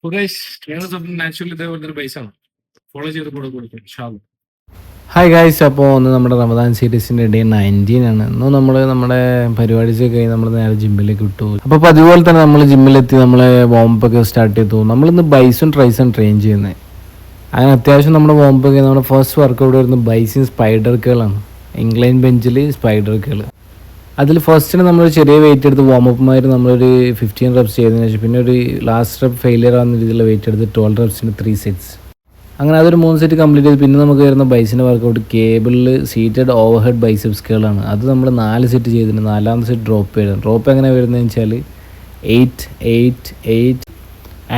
Naturally ഇതേപോലത്തെ ഒരു base ആണ് ഫോളോ ചെയ്ത് കൂടെ കൊടുക്കും ഇൻഷാല്ലാ. ഹായ് ഗായ്സ്, അപ്പോൾ ഒന്ന് നമ്മുടെ റമദാൻ സീരീസിൻ്റെ ഡേ 19 ആണ്. ഇന്ന് നമ്മൾ നമ്മുടെ പരിപാടിയൊക്കെ കഴിഞ്ഞ് നമ്മൾ നേരെ ജിമ്മിലേക്ക് വിട്ടു. അപ്പോൾ അതുപോലെ തന്നെ നമ്മൾ ജിമ്മിലെത്തി നമ്മളെ വോംപ്പൊക്കെ സ്റ്റാർട്ട് ചെയ്തു. നമ്മളിന്ന് ബൈസും ട്രൈസും ട്രെയിൻ ചെയ്യുന്നത്. അങ്ങനെ അത്യാവശ്യം നമ്മുടെ വോംപ്പൊക്കെ നമ്മുടെ ഫസ്റ്റ് വർക്കൗട്ട് വരുന്നത് ബൈസും സ്പൈഡർ കേളാണ്. ഇംഗ്ലൈൻ ബെഞ്ചിൽ സ്പൈഡർ കേൾ. അതിൽ ഫസ്റ്റിന് നമ്മൾ ചെറിയ വെയിറ്റ് എടുത്ത് വാമപ്പുമായിട്ട് നമ്മളൊരു 15 റെപ്സ് ചെയ്തതിന് ശേഷം പിന്നെ ഒരു ലാസ്റ്റ് റെപ്പ് ഫെയിലിയർ ആവുന്ന രീതിയിലുള്ള വെയിറ്റ് എടുത്ത് 12 റെപ്സിന് 3 സെറ്റ്സ്. അങ്ങനെ അതൊരു 3 സെറ്റ് കംപ്ലീറ്റ് ചെയ്ത് പിന്നെ നമുക്ക് വരുന്ന ബൈസിൻ്റെ വർക്കൗട്ട് കേബിളിൽ സീറ്റഡ് ഓവർ ഹെഡ് ബൈസെപ്സ് കേളാണ്. അത് നമ്മൾ 4 സെറ്റ് ചെയ്തിട്ടുണ്ട്. 4ാമത്തെ സെറ്റ് ഡ്രോപ്പ് ചെയ്തത്. ഡ്രോപ്പ് എങ്ങനെ വരുന്നതെന്ന് വെച്ചാൽ 8, 8, 8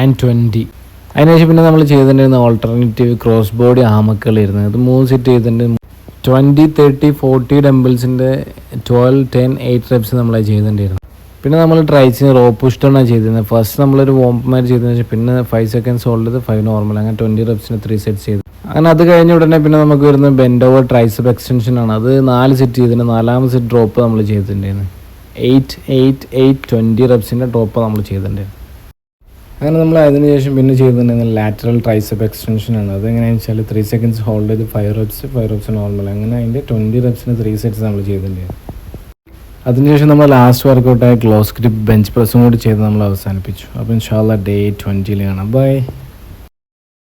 and 20. അതിനുശേഷം പിന്നെ നമ്മൾ ചെയ്തിട്ടുണ്ടായിരുന്ന ഓൾട്ടർനേറ്റീവ് ക്രോസ് ബോഡി ആമക്കളായിരുന്നു. അത് 3 സെറ്റ് ചെയ്തിട്ടുണ്ട്. 20, 30, 40 ഡംബിൾസിൻ്റെ 12, 10, 8 റെപ്സ് നമ്മളത് ചെയ്തിട്ടുണ്ടായിരുന്നു. പിന്നെ നമ്മൾ ട്രൈസിന് റോപ്പ് പുഷ്ടാണ് ചെയ്തിരുന്നത്. ഫസ്റ്റ് നമ്മളൊരു വോംപ്മാര് ചെയ്തതിന് ശേഷം പിന്നെ 5 സെക്കൻഡ്സ് ഹോൾഡ് ചെയ്ത് 5 നോർമൽ, അങ്ങനെ 20 റെപ്സിന് 3 സെറ്റ് ചെയ്തു. അങ്ങനെ അത് കഴിഞ്ഞ ഉടനെ പിന്നെ നമുക്ക് വരുന്നത് ബെൻഡ് ഓവർ ട്രൈസപ്പ് എക്സ്റ്റൻഷൻ ആണ്. അത് 4 സെറ്റ് ചെയ്തിട്ടുണ്ട്. 4ാമത്തെ സെറ്റ് ഡ്രോപ്പ് നമ്മൾ ചെയ്തിട്ടുണ്ടായിരുന്നു. 8, 8, 8, 20 റെപ്സിൻ്റെ ഡ്രോപ്പ് നമ്മൾ ചെയ്തിട്ടുണ്ടായിരുന്നു. അങ്ങനെ നമ്മൾ അതിനുശേഷം പിന്നെ ചെയ്തിട്ടുണ്ടെങ്കിൽ ലാറ്ററൽ ട്രൈസപ്പ് എക്സ്റ്റൻഷൻ ആണ്. അതെങ്ങനെയാണെന്ന് വെച്ചാൽ 3 സെക്കൻഡ്സ് ഹോൾഡ് ചെയ്ത് 5 റെപ്സ് നോർമൽ, അങ്ങനെ അതിൻ്റെ 20 റെപ്സിന് 3 സെറ്റ്സ് നമ്മൾ ചെയ്തിട്ടുണ്ടായിരുന്നു. അതിനുശേഷം നമ്മൾ ലാസ്റ്റ് വർക്കൗട്ടായ ക്ലോസ് ഗ്രിപ്പ് ബെഞ്ച് പ്രസ്സും കൂടി ചെയ്ത് നമ്മൾ അവസാനിപ്പിച്ചു. അപ്പോൾ ഇൻഷാല്ലാ ഡേ 20 കാണാം. ബൈ.